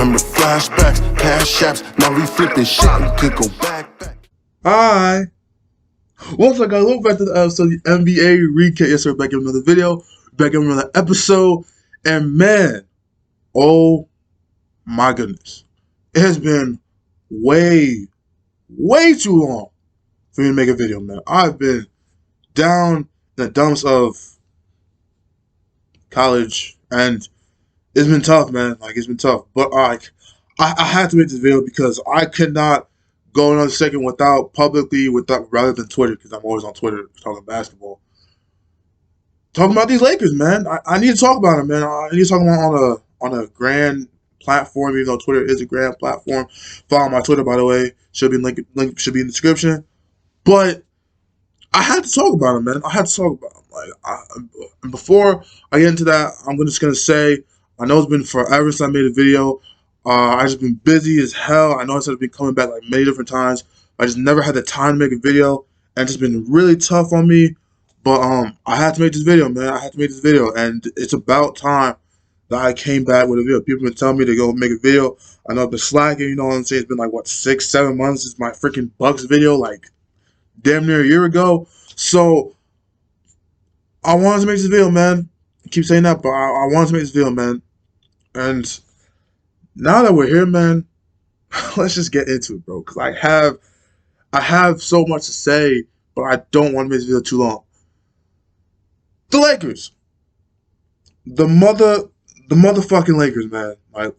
Remember flashbacks, cash apps, now we flipping shit, we could go back. Hi. What's up, guys? Welcome back to the episode of the NBA recap. Yes, sir. Back in another video, back in another episode, and man, oh my goodness, it has been way too long for me to make a video, man. I've been down in the dumps of college, and it's been tough, man. Like, it's been tough, but I had to make this video because I could not go another second without rather than Twitter, because I'm always on Twitter talking basketball. Talking about these Lakers, man. I need to talk about them, man. I need to talk about them on a grand platform, even though Twitter is a grand platform. Follow my Twitter, by the way. Should be link should be in the description. But I had to talk about them, man. I had to talk about them. And before I get into that, I'm just gonna say, I know it's been forever since I made a video. I just been busy as hell. I know I've been coming back like many different times. I just never had the time to make a video, and it's been really tough on me. But I had to make this video, man. I had to make this video, and it's about time that I came back with a video. People have been telling me to go make a video. I know I've been slacking, you know what I'm saying? It's been like, what, 6-7 months since my freaking Bucks video, like damn near a year ago. So I wanted to make this video, man. I keep saying that, but I wanted to make this video, man. And now that we're here, man, let's just get into it, bro. Because I have so much to say, but I don't want to make this video too long. The Lakers, the motherfucking Lakers, man. Like,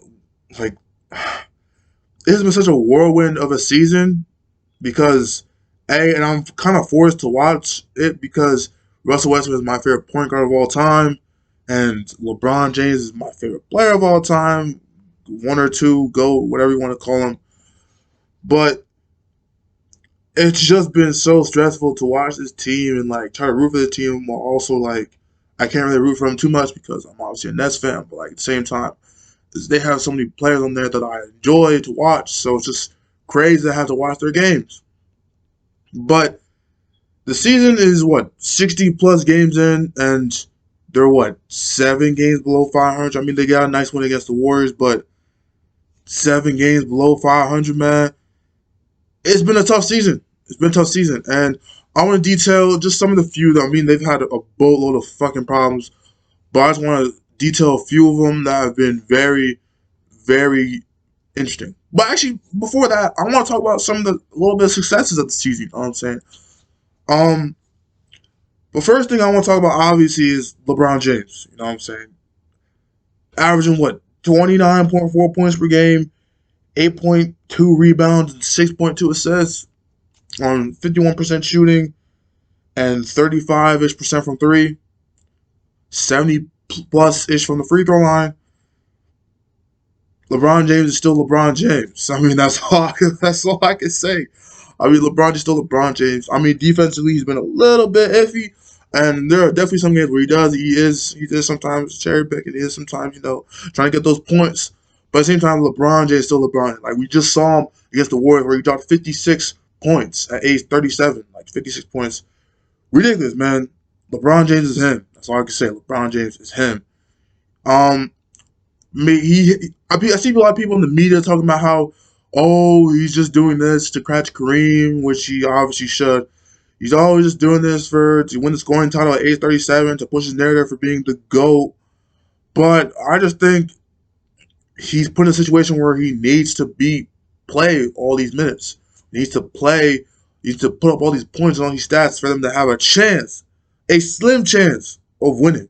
it has been such a whirlwind of a season because, and I'm kind of forced to watch it because Russell Westbrook is my favorite point guard of all time, and LeBron James is my favorite player of all time. One or two, go, whatever you want to call them. But it's just been so stressful to watch this team and like try to root for the team while also like I can't really root for them too much because I'm obviously a Nets fan, but like at the same time, they have so many players on there that I enjoy to watch, so it's just crazy to have to watch their games. But the season is what, 60 plus games in, and they're what, 7 games below 500. I mean, they got a nice win against the Warriors, but 7 games below 500, man. It's been a tough season. It's been a tough season. And I want to detail just some of the few that, I mean, they've had a boatload of fucking problems. But I just want to detail a few of them that have been very, very interesting. But actually, before that, I want to talk about some of the little bit of successes of the season. You know what I'm saying? The first thing I want to talk about, obviously, is LeBron James. You know what I'm saying? Averaging, what, 29.4 points per game, 8.2 rebounds, and 6.2 assists on 51% shooting and 35-ish% from 3, 70-plus-ish from the free throw line. LeBron James is still LeBron James. I mean, that's all I can say. I mean, LeBron is still LeBron James. I mean, defensively, he's been a little bit iffy, and there are definitely some games where he is sometimes cherry picking. He is sometimes, trying to get those points. But at the same time, LeBron James is still LeBron. Like, we just saw him against the Warriors where he dropped 56 points at age 37. Like, 56 points. Ridiculous, man. LeBron James is him. That's all I can say. LeBron James is him. I see a lot of people in the media talking about how, he's just doing this to catch Kareem, which he obviously should. He's always just doing this to win the scoring title at age 37, to push his narrative for being the GOAT. But I just think he's put in a situation where he needs to play all these minutes. He needs to put up all these points and all these stats for them to have a chance, a slim chance of winning.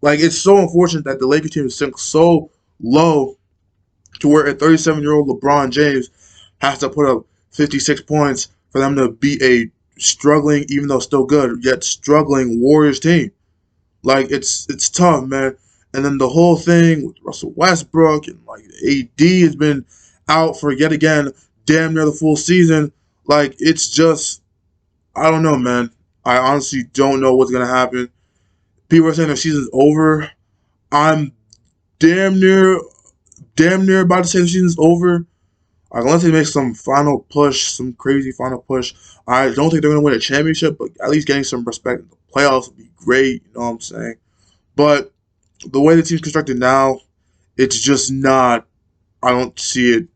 Like, it's so unfortunate that the Lakers team is sunk so low to where a 37-year-old LeBron James has to put up 56 points for them to beat a struggling, even though still good, yet struggling Warriors team. Like, it's tough, man. And then the whole thing with Russell Westbrook and like AD has been out for yet again damn near the full season. Like, it's just, I don't know, man. I honestly don't know what's gonna happen. People are saying the season's over. I'm damn near about to say the season's over. Like, unless they make some crazy final push. I don't think they're gonna win a championship, but at least getting some respect in the playoffs would be great. You know what I'm saying? But the way the team's constructed now, it's just not I don't see it.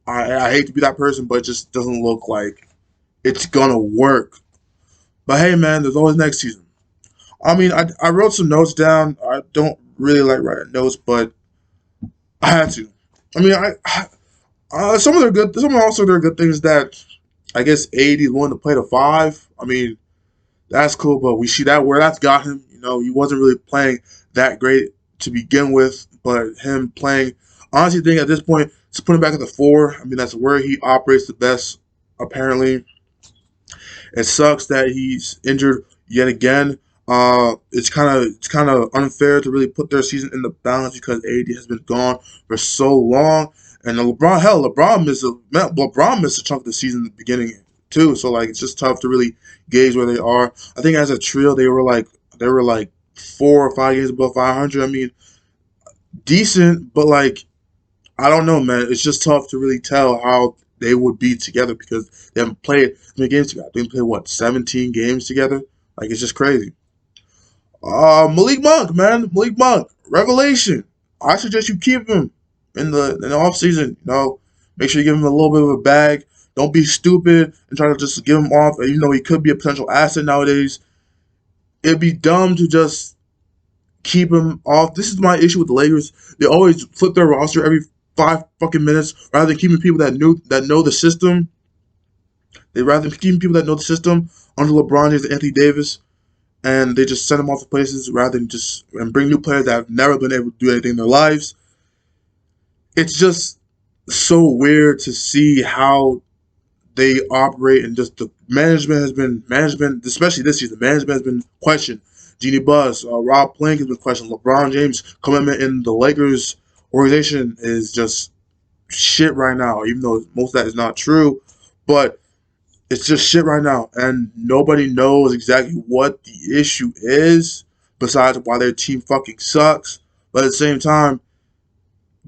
I hate to be that person, but it just doesn't look like it's gonna work. But hey, man, there's always next season. I mean, I wrote some notes down. I don't really like writing notes, but I had to. I mean, some of their good. Some also there are good things that I guess AD is willing to play the five. I mean, that's cool, but we see that where that's got him. You know, he wasn't really playing that great to begin with, but him playing, honestly, I think at this point, to put him back at the four. I mean, that's where he operates the best. Apparently, it sucks that he's injured yet again. It's kind of unfair to really put their season in the balance because AD has been gone for so long, and LeBron missed a chunk of the season in the beginning too. So like it's just tough to really gauge where they are. I think as a trio they were like 4 or 5 games above 500. I mean, decent, but like I don't know, man. It's just tough to really tell how they would be together because they haven't played many games together. They played what 17 games together. Like it's just crazy. Malik Monk, man, Malik Monk, revelation. I suggest you keep him in the off season. You know, make sure you give him a little bit of a bag. Don't be stupid and try to just give him off. Even though he could be a potential asset nowadays, it'd be dumb to just keep him off. This is my issue with the Lakers. They always flip their roster every 5 fucking minutes rather than keeping people that know the system. They rather than keeping people that know the system under LeBron James and Anthony Davis, and they just send them off to places rather than just and bring new players that have never been able to do anything in their lives. It's just so weird to see how they operate, and just the management, especially this year. The management has been questioned. Jeannie Buss, Rob Plank has been questioned. LeBron James' commitment in the Lakers organization is just shit right now. Even though most of that is not true, but it's just shit right now, and nobody knows exactly what the issue is besides why their team fucking sucks. But at the same time,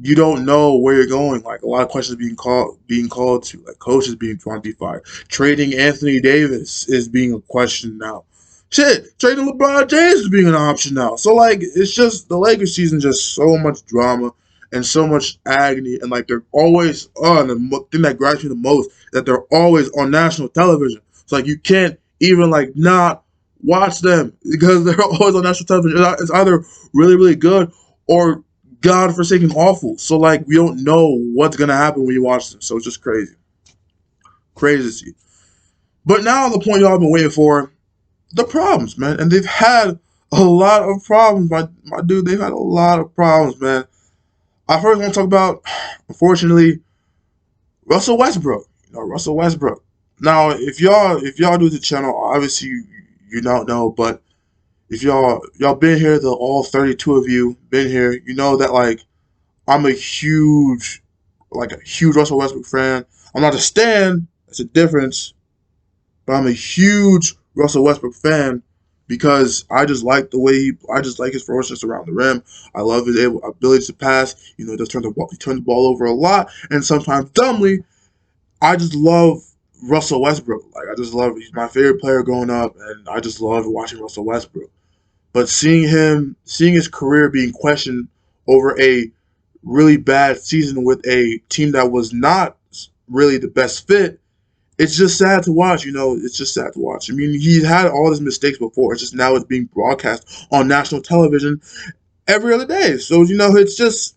you don't know where you're going. Like a lot of questions being called to, like coaches being trying to be fired. Trading Anthony Davis is being a question now. Shit, trading LeBron James is being an option now. So like it's just the Lakers season, just so much drama and so much agony, and like they're always on. The thing that gripes me the most is that they're always on national television. So like you can't even like not watch them because they're always on national television. It's either really really good or God forsaken awful. So like we don't know what's gonna happen when you watch them. So it's just crazy, crazy to see. But now the point y'all have been waiting for, the problems, man, and they've had a lot of problems, my dude. They've had a lot of problems, man. I first want to talk about, unfortunately, Russell Westbrook. You know, Russell Westbrook. Now, if y'all do the channel, obviously you don't know, but if y'all been here, the all 32 of you been here, you know that like I'm a huge Russell Westbrook fan. I'm not a stan. That's a difference. But I'm a huge Russell Westbrook fan because I just like his ferociousness around the rim. I love his ability to pass. You know, he turns the ball over a lot, and sometimes dumbly. I just love Russell Westbrook. Like I just love. He's my favorite player growing up, and I just love watching Russell Westbrook. But seeing his career being questioned over a really bad season with a team that was not really the best fit, it's just sad to watch. You know, it's just sad to watch. I mean, he's had all his mistakes before. It's just now it's being broadcast on national television every other day. So you know, it's just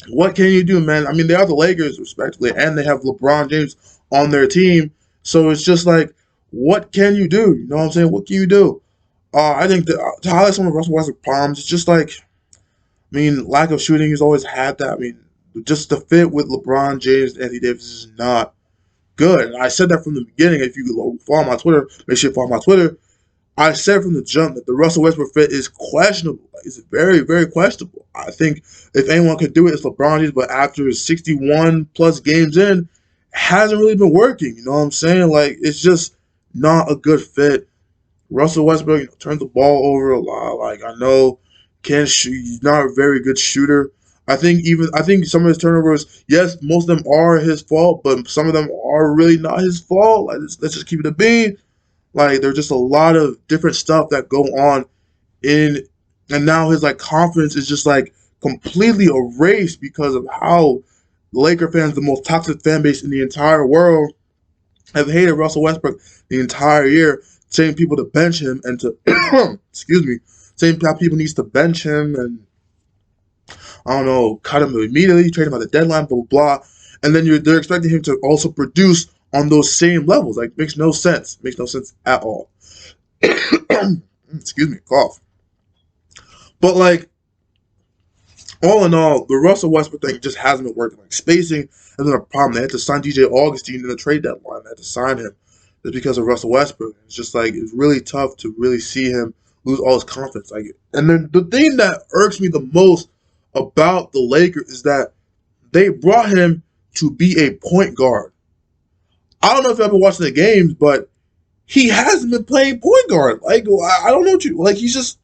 what can you do, man? I mean, they are the Lakers, respectively, and they have LeBron James on their team. So it's just like, what can you do? You know what I'm saying? What can you do? I think to highlight some of Russell Westbrook's problems, it's just like, I mean, lack of shooting. He's always had that. I mean, just the fit with LeBron James and Anthony Davis is not good. And I said that from the beginning. If you follow my Twitter, make sure you follow my Twitter. I said from the jump that the Russell Westbrook fit is questionable. It's very, very questionable. I think if anyone could do it, it's LeBron James. But after 61 plus games in, it hasn't really been working. You know what I'm saying? Like it's just not a good fit. Russell Westbrook, turns the ball over a lot. Like I know, can shoot. He's not a very good shooter. I think some of his turnovers, yes, most of them are his fault, but some of them are really not his fault. Like let's just keep it a bean. Like there's just a lot of different stuff that go on in, and now his like confidence is just like completely erased because of how Laker fans, the most toxic fan base in the entire world, have hated Russell Westbrook the entire year, saying people to bench him and to excuse me, saying how people needs to bench him and I don't know, cut him immediately, trade him at the deadline, blah blah blah. And then they're expecting him to also produce on those same levels. Like makes no sense. Makes no sense at all. Excuse me, cough. But like all in all, the Russell Westbrook thing just hasn't been working. Like spacing has been a problem. They had to sign DJ Augustine in the trade deadline. They had to sign him just because of Russell Westbrook. It's just like it's really tough to really see him lose all his confidence. Like, and then the thing that irks me the most about the Lakers is that they brought him to be a point guard. I don't know if you've ever watched the games, but he hasn't been playing point guard. Like I don't know what you like. He's just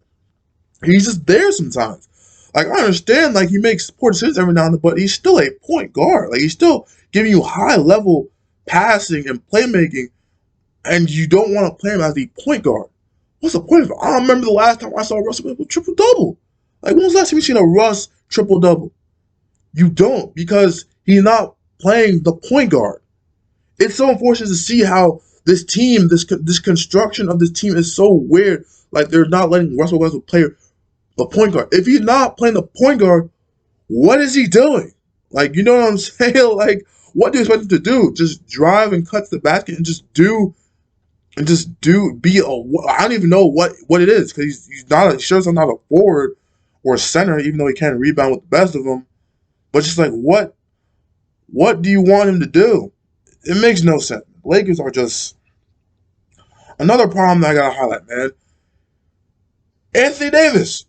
there sometimes. Like I understand, like he makes poor decisions every now and then, but he's still a point guard. Like he's still giving you high level passing and playmaking, and you don't want to play him as the point guard. What's the point of it? I don't remember the last time I saw Russell with triple double. Like when was the last time you seen a Russ triple double? You don't because he's not playing the point guard. It's so unfortunate to see how this team, this construction of this team is so weird. Like they're not letting Russell Westbrook play the point guard. If he's not playing the point guard, what is he doing? Like, you know what I'm saying? Like, what do you expect him to do? Just drive and cut to the basket and just do, be a, I don't even know what it is because he's not, he sure not a forward or a center, even though he can rebound with the best of them. But just like, what do you want him to do? It makes no sense. Lakers are just another problem that I gotta highlight, man. Anthony Davis.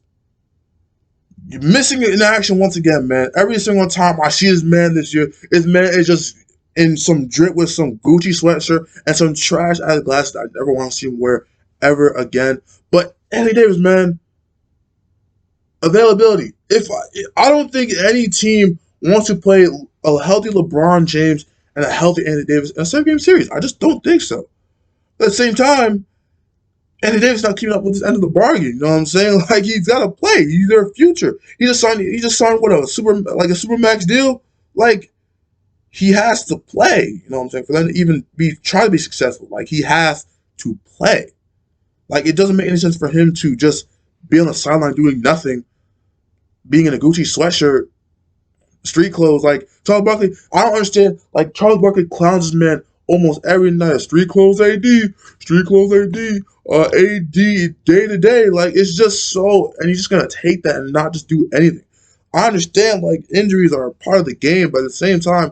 You're missing it in action once again, man. Every single time I see this man this year, his man is just in some drip with some Gucci sweatshirt and some trash out of glasses that I never want to see him wear ever again. But Anthony Davis, man, availability. If I don't think any team wants to play a healthy LeBron James and a healthy Anthony Davis in a 7-game series. I just don't think so. At the same time, Anthony Davis not keeping up with this end of the bargain. You know what I'm saying? Like he's got to play. He's their future. He just signed what a super max deal. Like he has to play. You know what I'm saying? For them to even try to be successful, like he has to play. Like it doesn't make any sense for him to just be on the sideline doing nothing, being in a Gucci sweatshirt, street clothes. Like Charles Barkley, I don't understand. Like Charles Barkley clowns this man almost every night. Street clothes AD, AD day to day. Like it's just so, and he's just gonna take that and not just do anything. I understand like injuries are a part of the game, but at the same time,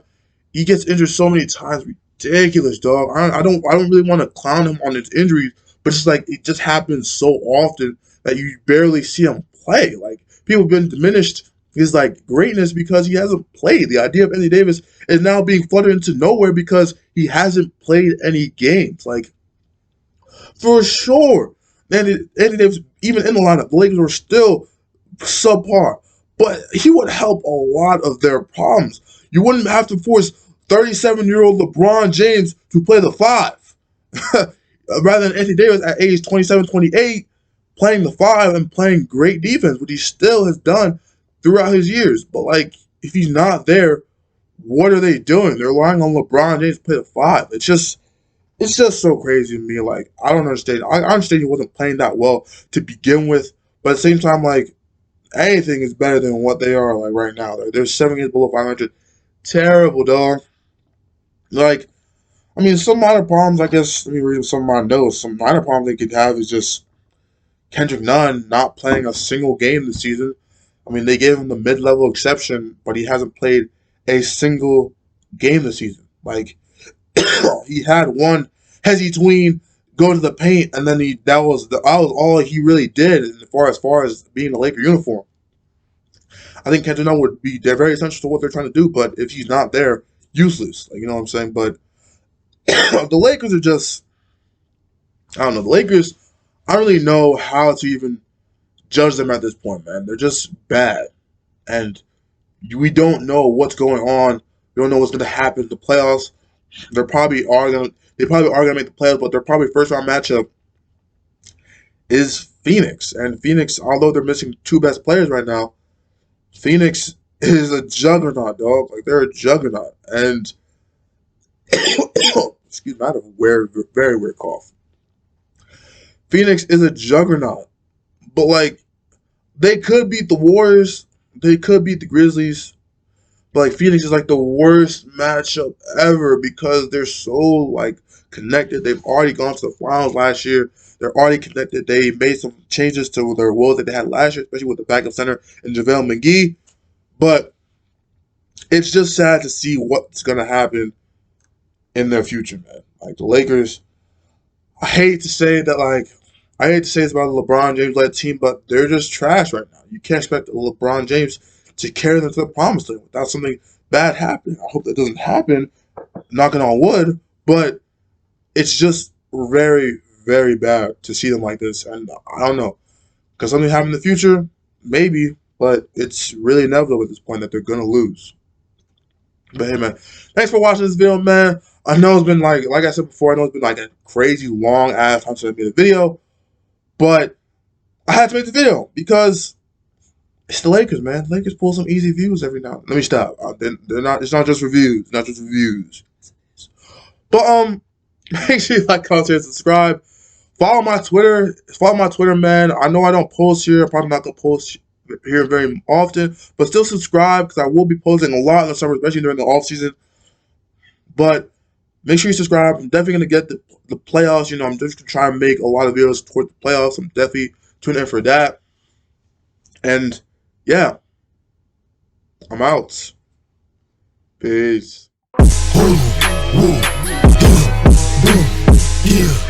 he gets injured so many times. Ridiculous, dog. I don't really want to clown him on his injuries, but it's like it just happens so often that you barely see him play. Like people have been diminished his like greatness because he hasn't played. The idea of Anthony Davis is now being fluttered into nowhere because he hasn't played any games. Like for sure, Anthony Davis, even in the lineup, the Lakers were still subpar, but he would help a lot of their problems. You wouldn't have to force 37-year-old LeBron James to play the 5 rather than Anthony Davis at age 27, 28 playing the 5 and playing great defense, which he still has done throughout his years. But like if he's not there, what are they doing? They're relying on LeBron James to play the 5. It's just so crazy to me. Like I don't understand. I understand he wasn't playing that well to begin with, but at the same time, like anything is better than what they are like right now. They're 7 games below 500. Terrible, dog. Like, I mean, some minor problems, I guess, let me read some of my notes. Some minor problems they could have is just Kendrick Nunn not playing a single game this season. I mean, they gave him the mid-level exception, but he hasn't played a single game this season. Like, he had one hezzy tween go to the paint, and then that was all he really did as far as being a Laker uniform. I think Kendrick Nunn would be very essential to what they're trying to do, but if he's not there, useless. Like you know what I'm saying? But the Lakers are just, I don't know. The Lakers, I don't really know how to even judge them at this point, man. They're just bad, and we don't know what's going on. We don't know what's going to happen in the playoffs. They probably are going to make the playoffs, but their probably first round matchup is Phoenix, and Phoenix, although they're missing 2 best players right now, Phoenix is a juggernaut, dog. Like, they're a juggernaut. And, excuse me, I had a very weird cough. Phoenix is a juggernaut. But, like, they could beat the Warriors. They could beat the Grizzlies. But, like, Phoenix is, like, the worst matchup ever because they're so, like, connected. They've already gone to the finals last year. They're already connected. They made some changes to their roles that they had last year, especially with the backup center and JaVale McGee. But it's just sad to see what's going to happen in their future, man. Like, the Lakers, I hate to say that, like, I hate to say it's about a LeBron James-led team, but they're just trash right now. You can't expect LeBron James to carry them to the promised land without something bad happening. I hope that doesn't happen, knocking on wood, but it's just very bad to see them like this. And I don't know. Because something happen in the future? Maybe, but it's really inevitable at this point that they're going to lose. But hey, man, thanks for watching this video, man. I know it's been like I said before, I know it's been like a crazy long ass time since I made a video, but I had to make the video because it's the Lakers, man. Lakers pull some easy views every now. Let me stop. They're not. It's not just reviews. Not just reviews. But make sure you like, comment, share, and subscribe. Follow my Twitter. Follow my Twitter, man. I know I don't post here. I'm probably not gonna post here very often, but still subscribe because I will be posting a lot in the summer, especially during the off season. But make sure you subscribe. I'm definitely gonna get the playoffs. You know, I'm just gonna try and make a lot of videos toward the playoffs. I'm definitely tuning in for that. And yeah, I'm out. Peace. Yeah.